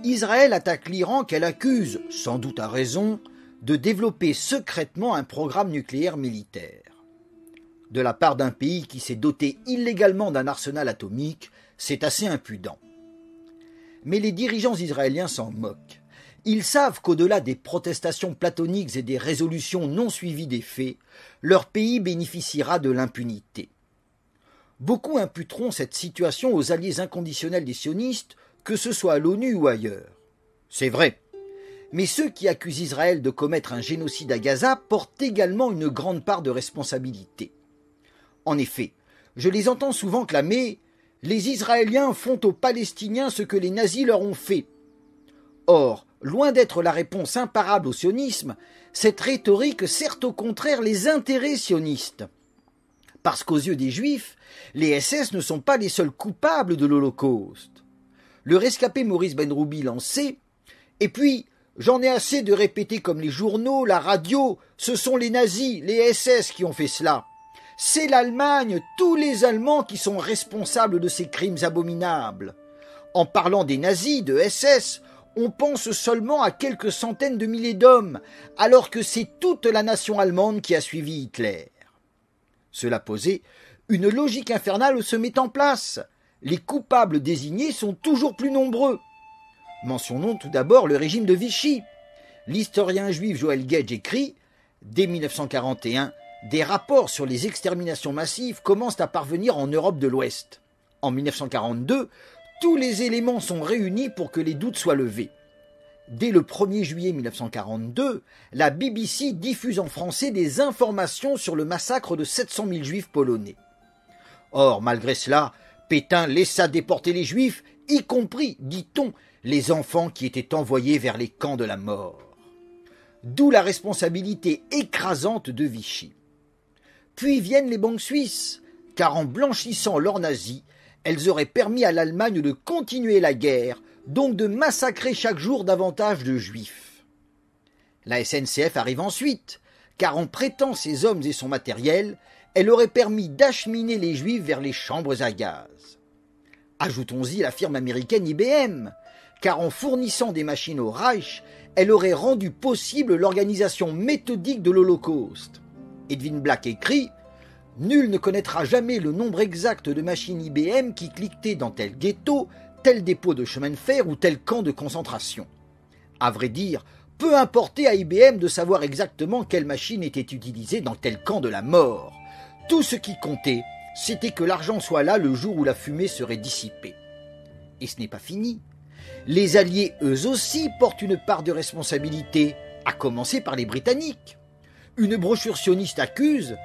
Israël attaque l'Iran qu'elle accuse, sans doute à raison, de développer secrètement un programme nucléaire militaire. De la part d'un pays qui s'est doté illégalement d'un arsenal atomique, c'est assez impudent. Mais les dirigeants israéliens s'en moquent. Ils savent qu'au-delà des protestations platoniques et des résolutions non suivies des faits, leur pays bénéficiera de l'impunité. Beaucoup imputeront cette situation aux alliés inconditionnels des sionistes, que ce soit à l'ONU ou ailleurs. C'est vrai. Mais ceux qui accusent Israël de commettre un génocide à Gaza portent également une grande part de responsabilité. En effet, je les entends souvent clamer « Les Israéliens font aux Palestiniens ce que les nazis leur ont fait ». Or, loin d'être la réponse imparable au sionisme, cette rhétorique sert au contraire les intérêts sionistes. Parce qu'aux yeux des Juifs, les SS ne sont pas les seuls coupables de l'Holocauste. Le rescapé Maurice Benroubi l'en sait, et puis j'en ai assez de répéter comme les journaux, la radio, ce sont les nazis, les SS qui ont fait cela. C'est l'Allemagne, tous les Allemands qui sont responsables de ces crimes abominables. En parlant des nazis, de SS, on pense seulement à quelques centaines de milliers d'hommes, alors que c'est toute la nation allemande qui a suivi Hitler. Cela posé, une logique infernale se met en place. Les coupables désignés sont toujours plus nombreux. Mentionnons tout d'abord le régime de Vichy. L'historien juif Joël Gage écrit, dès 1941, des rapports sur les exterminations massives commencent à parvenir en Europe de l'Ouest. En 1942, tous les éléments sont réunis pour que les doutes soient levés. Dès le 1er juillet 1942, la BBC diffuse en français des informations sur le massacre de 700 000 juifs polonais. Or, malgré cela, Pétain laissa déporter les juifs, y compris, dit-on, les enfants qui étaient envoyés vers les camps de la mort. D'où la responsabilité écrasante de Vichy. Puis viennent les banques suisses, car en blanchissant l'or nazi, elles auraient permis à l'Allemagne de continuer la guerre, donc de massacrer chaque jour davantage de juifs. La SNCF arrive ensuite, car en prêtant ses hommes et son matériel, elle aurait permis d'acheminer les juifs vers les chambres à gaz. Ajoutons-y la firme américaine IBM, car en fournissant des machines au Reich, elle aurait rendu possible l'organisation méthodique de l'Holocauste. Edwin Black écrit « Nul ne connaîtra jamais le nombre exact de machines IBM qui cliquetaient dans tel ghetto, tel dépôt de chemin de fer ou tel camp de concentration. » À vrai dire, peu importait à IBM de savoir exactement quelle machine était utilisée dans tel camp de la mort. Tout ce qui comptait, c'était que l'argent soit là le jour où la fumée serait dissipée. Et ce n'est pas fini. Les Alliés, eux aussi, portent une part de responsabilité, à commencer par les Britanniques. Une brochure sioniste accuse,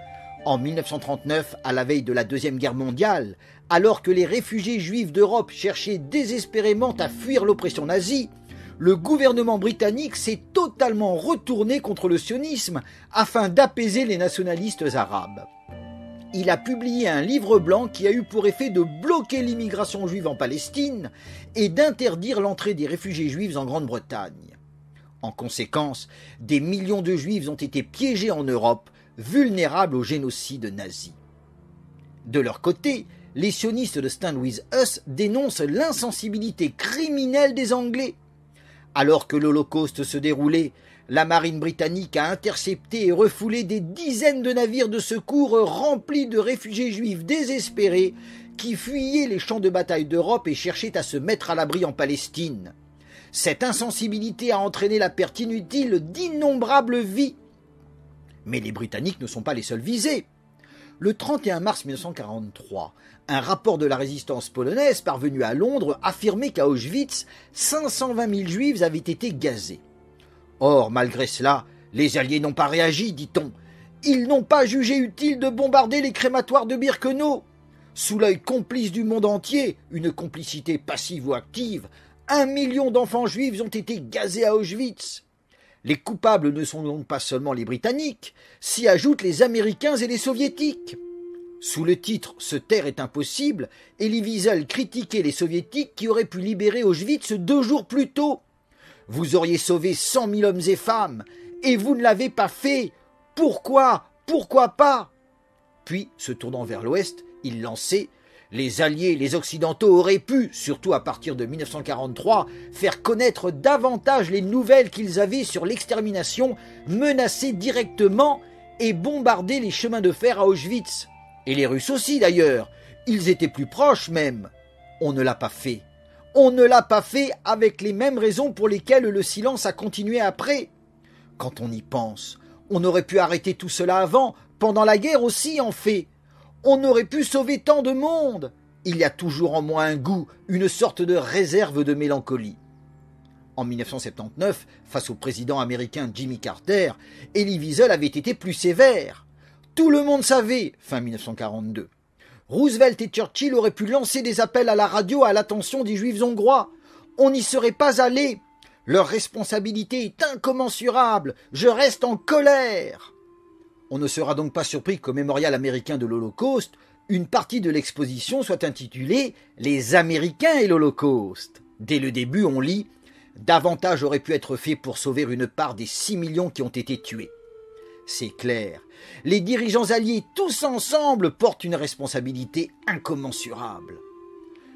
en 1939, à la veille de la Deuxième Guerre mondiale, alors que les réfugiés juifs d'Europe cherchaient désespérément à fuir l'oppression nazie, le gouvernement britannique s'est totalement retourné contre le sionisme afin d'apaiser les nationalistes arabes. Il a publié un livre blanc qui a eu pour effet de bloquer l'immigration juive en Palestine et d'interdire l'entrée des réfugiés juifs en Grande-Bretagne. En conséquence, des millions de juifs ont été piégés en Europe, vulnérables au génocide nazi. De leur côté, les sionistes de Stand With Us dénoncent l'insensibilité criminelle des Anglais. Alors que l'Holocauste se déroulait, la marine britannique a intercepté et refoulé des dizaines de navires de secours remplis de réfugiés juifs désespérés qui fuyaient les champs de bataille d'Europe et cherchaient à se mettre à l'abri en Palestine. Cette insensibilité a entraîné la perte inutile d'innombrables vies. Mais les Britanniques ne sont pas les seuls visés. Le 31 mars 1943, un rapport de la résistance polonaise parvenu à Londres affirmait qu'à Auschwitz, 520 000 juifs avaient été gazés. Or, malgré cela, les Alliés n'ont pas réagi, dit-on. Ils n'ont pas jugé utile de bombarder les crématoires de Birkenau. Sous l'œil complice du monde entier, une complicité passive ou active, 1 million d'enfants juifs ont été gazés à Auschwitz. Les coupables ne sont donc pas seulement les Britanniques, s'y ajoutent les Américains et les Soviétiques. Sous le titre « Se taire est impossible », Elie Wiesel critiquait les Soviétiques qui auraient pu libérer Auschwitz 2 jours plus tôt. Vous auriez sauvé 100 000 hommes et femmes, et vous ne l'avez pas fait. Pourquoi? Pourquoi pas? Puis, se tournant vers l'Ouest, il lançait « Les Alliés, les Occidentaux auraient pu, surtout à partir de 1943, faire connaître davantage les nouvelles qu'ils avaient sur l'extermination, menacer directement et bombarder les chemins de fer à Auschwitz. Et les Russes aussi d'ailleurs, ils étaient plus proches même. On ne l'a pas fait. On ne l'a pas fait avec les mêmes raisons pour lesquelles le silence a continué après. Quand on y pense, on aurait pu arrêter tout cela avant, pendant la guerre aussi en fait. On aurait pu sauver tant de monde. Il y a toujours en moi un goût, une sorte de réserve de mélancolie. En 1979, face au président américain Jimmy Carter, Elie Wiesel avait été plus sévère. Tout le monde savait, fin 1942. Roosevelt et Churchill auraient pu lancer des appels à la radio à l'attention des Juifs hongrois. On n'y serait pas allé. Leur responsabilité est incommensurable. Je reste en colère. On ne sera donc pas surpris qu'au mémorial américain de l'Holocauste, une partie de l'exposition soit intitulée « Les Américains et l'Holocauste ». Dès le début, on lit « Davantage aurait pu être fait pour sauver une part des 6 millions qui ont été tués ». C'est clair, les dirigeants alliés tous ensemble portent une responsabilité incommensurable.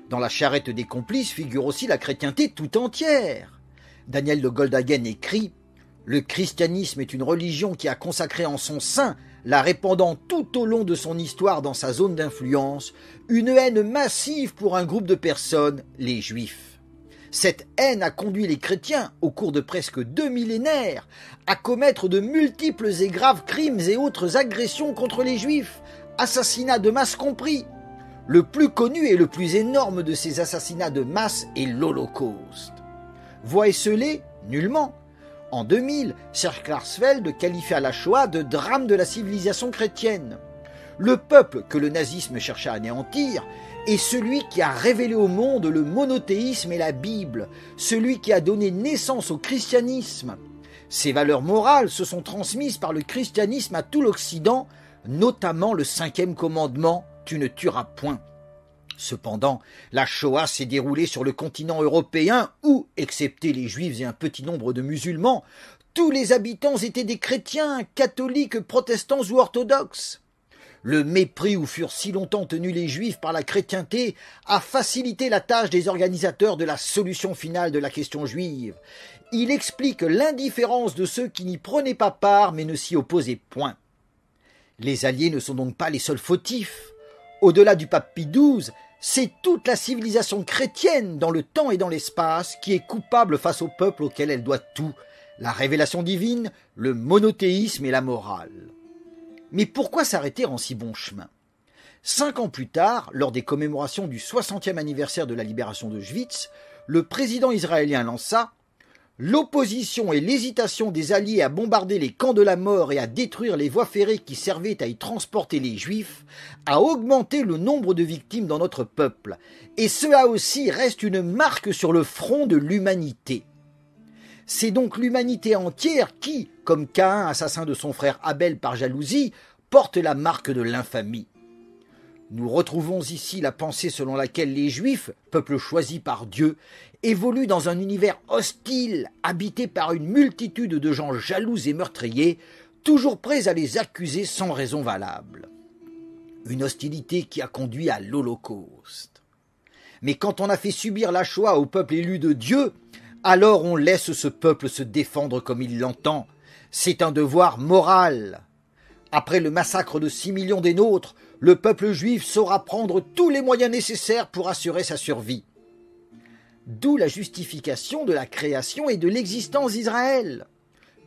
Dans la charrette des complices figure aussi la chrétienté tout entière. Daniel de Goldhagen écrit « Le christianisme est une religion qui a consacré en son sein, la répandant tout au long de son histoire dans sa zone d'influence, une haine massive pour un groupe de personnes, les Juifs. Cette haine a conduit les chrétiens, au cours de presque 2 millénaires, à commettre de multiples et graves crimes et autres agressions contre les Juifs, assassinats de masse compris. Le plus connu et le plus énorme de ces assassinats de masse est l'Holocauste. Voit-elle? Nullement. En 2000, Serge Klarsfeld qualifia la Shoah de drame de la civilisation chrétienne. Le peuple que le nazisme chercha à anéantir est celui qui a révélé au monde le monothéisme et la Bible, celui qui a donné naissance au christianisme. Ces valeurs morales se sont transmises par le christianisme à tout l'Occident, notamment le 5e commandement « Tu ne tueras point ». Cependant, la Shoah s'est déroulée sur le continent européen où, excepté les Juifs et un petit nombre de musulmans, tous les habitants étaient des chrétiens, catholiques, protestants ou orthodoxes. Le mépris où furent si longtemps tenus les Juifs par la chrétienté a facilité la tâche des organisateurs de la solution finale de la question juive. Il explique l'indifférence de ceux qui n'y prenaient pas part mais ne s'y opposaient point. Les Alliés ne sont donc pas les seuls fautifs. Au-delà du pape Pie XII, c'est toute la civilisation chrétienne dans le temps et dans l'espace qui est coupable face au peuple auquel elle doit tout, la révélation divine, le monothéisme et la morale. Mais pourquoi s'arrêter en si bon chemin? 5 ans plus tard, lors des commémorations du 60e anniversaire de la libération d'Auschwitz, le président israélien lança « L'opposition et l'hésitation des Alliés à bombarder les camps de la mort et à détruire les voies ferrées qui servaient à y transporter les Juifs a augmenté le nombre de victimes dans notre peuple, et cela aussi reste une marque sur le front de l'humanité. » C'est donc l'humanité entière qui, comme Caïn, assassin de son frère Abel par jalousie, porte la marque de l'infamie. Nous retrouvons ici la pensée selon laquelle les Juifs, peuple choisi par Dieu, évoluent dans un univers hostile, habité par une multitude de gens jaloux et meurtriers, toujours prêts à les accuser sans raison valable. Une hostilité qui a conduit à l'Holocauste. Mais quand on a fait subir la Shoah au peuple élu de Dieu, alors on laisse ce peuple se défendre comme il l'entend. C'est un devoir moral. Après le massacre de 6 millions des nôtres, le peuple juif saura prendre tous les moyens nécessaires pour assurer sa survie. D'où la justification de la création et de l'existence d'Israël.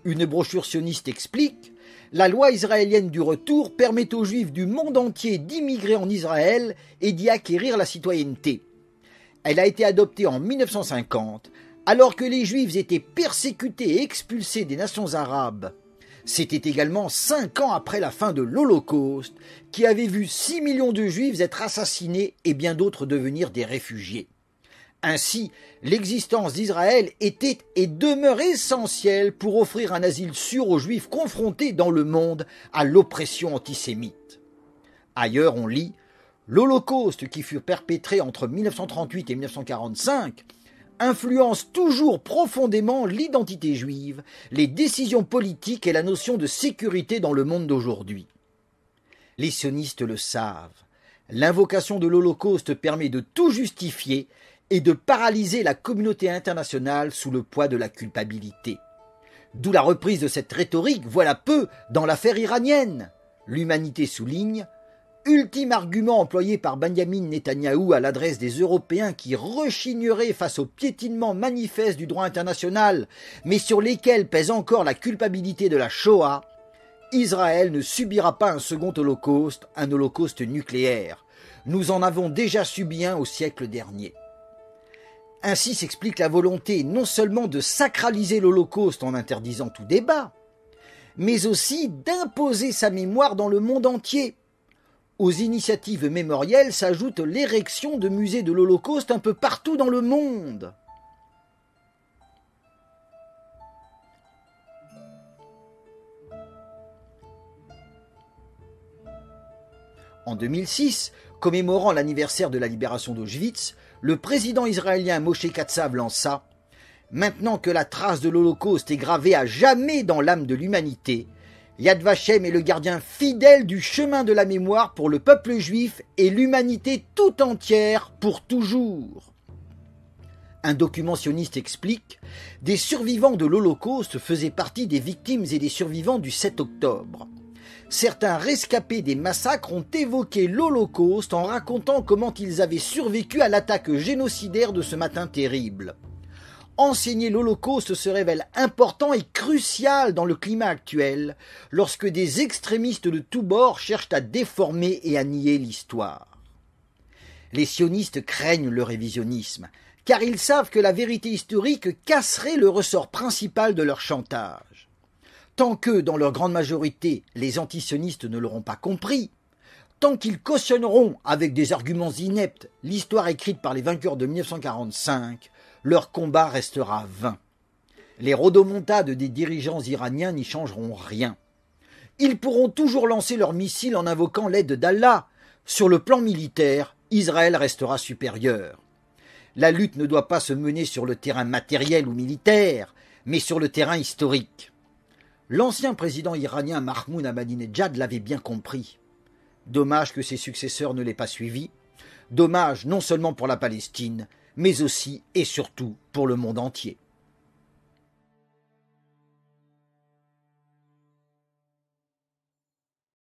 Une brochure sioniste explique « La loi israélienne du retour permet aux Juifs du monde entier d'immigrer en Israël et d'y acquérir la citoyenneté. Elle a été adoptée en 1950, alors que les Juifs étaient persécutés et expulsés des nations arabes. C'était également 5 ans après la fin de l'Holocauste, qui avait vu 6 millions de Juifs être assassinés et bien d'autres devenir des réfugiés. Ainsi, l'existence d'Israël était et demeure essentielle pour offrir un asile sûr aux Juifs confrontés dans le monde à l'oppression antisémite. Ailleurs, on lit « L'Holocauste qui fut perpétré entre 1938 et 1945 influence toujours profondément l'identité juive, les décisions politiques et la notion de sécurité dans le monde d'aujourd'hui. » Les sionistes le savent. L'invocation de l'Holocauste permet de tout justifier et de paralyser la communauté internationale sous le poids de la culpabilité. D'où la reprise de cette rhétorique, voilà peu, dans l'affaire iranienne. L'Humanité souligne « Ultime argument employé par Benjamin Netanyahou à l'adresse des Européens qui rechigneraient face au piétinement manifeste du droit international, mais sur lesquels pèse encore la culpabilité de la Shoah, Israël ne subira pas un second holocauste, un holocauste nucléaire. Nous en avons déjà subi un au siècle dernier. » Ainsi s'explique la volonté non seulement de sacraliser l'Holocauste en interdisant tout débat, mais aussi d'imposer sa mémoire dans le monde entier. Aux initiatives mémorielles s'ajoute l'érection de musées de l'Holocauste un peu partout dans le monde. En 2006, commémorant l'anniversaire de la libération d'Auschwitz, le président israélien Moshe Katsav lança « Maintenant que la trace de l'Holocauste est gravée à jamais dans l'âme de l'humanité, Yad Vashem est le gardien fidèle du chemin de la mémoire pour le peuple juif et l'humanité tout entière pour toujours. » Un document sioniste explique « Des survivants de l'Holocauste faisaient partie des victimes et des survivants du 7 octobre. Certains rescapés des massacres ont évoqué l'Holocauste en racontant comment ils avaient survécu à l'attaque génocidaire de ce matin terrible. Enseigner l'Holocauste se révèle important et crucial dans le climat actuel, lorsque des extrémistes de tous bords cherchent à déformer et à nier l'histoire. Les sionistes craignent le révisionnisme, car ils savent que la vérité historique casserait le ressort principal de leur chantage. Tant que, dans leur grande majorité, les antisionistes ne l'auront pas compris, tant qu'ils cautionneront avec des arguments ineptes l'histoire écrite par les vainqueurs de 1945, leur combat restera vain. Les rodomontades des dirigeants iraniens n'y changeront rien. Ils pourront toujours lancer leurs missiles en invoquant l'aide d'Allah. Sur le plan militaire, Israël restera supérieur. La lutte ne doit pas se mener sur le terrain matériel ou militaire, mais sur le terrain historique. L'ancien président iranien Mahmoud Ahmadinejad l'avait bien compris. Dommage que ses successeurs ne l'aient pas suivi. Dommage non seulement pour la Palestine, mais aussi et surtout pour le monde entier.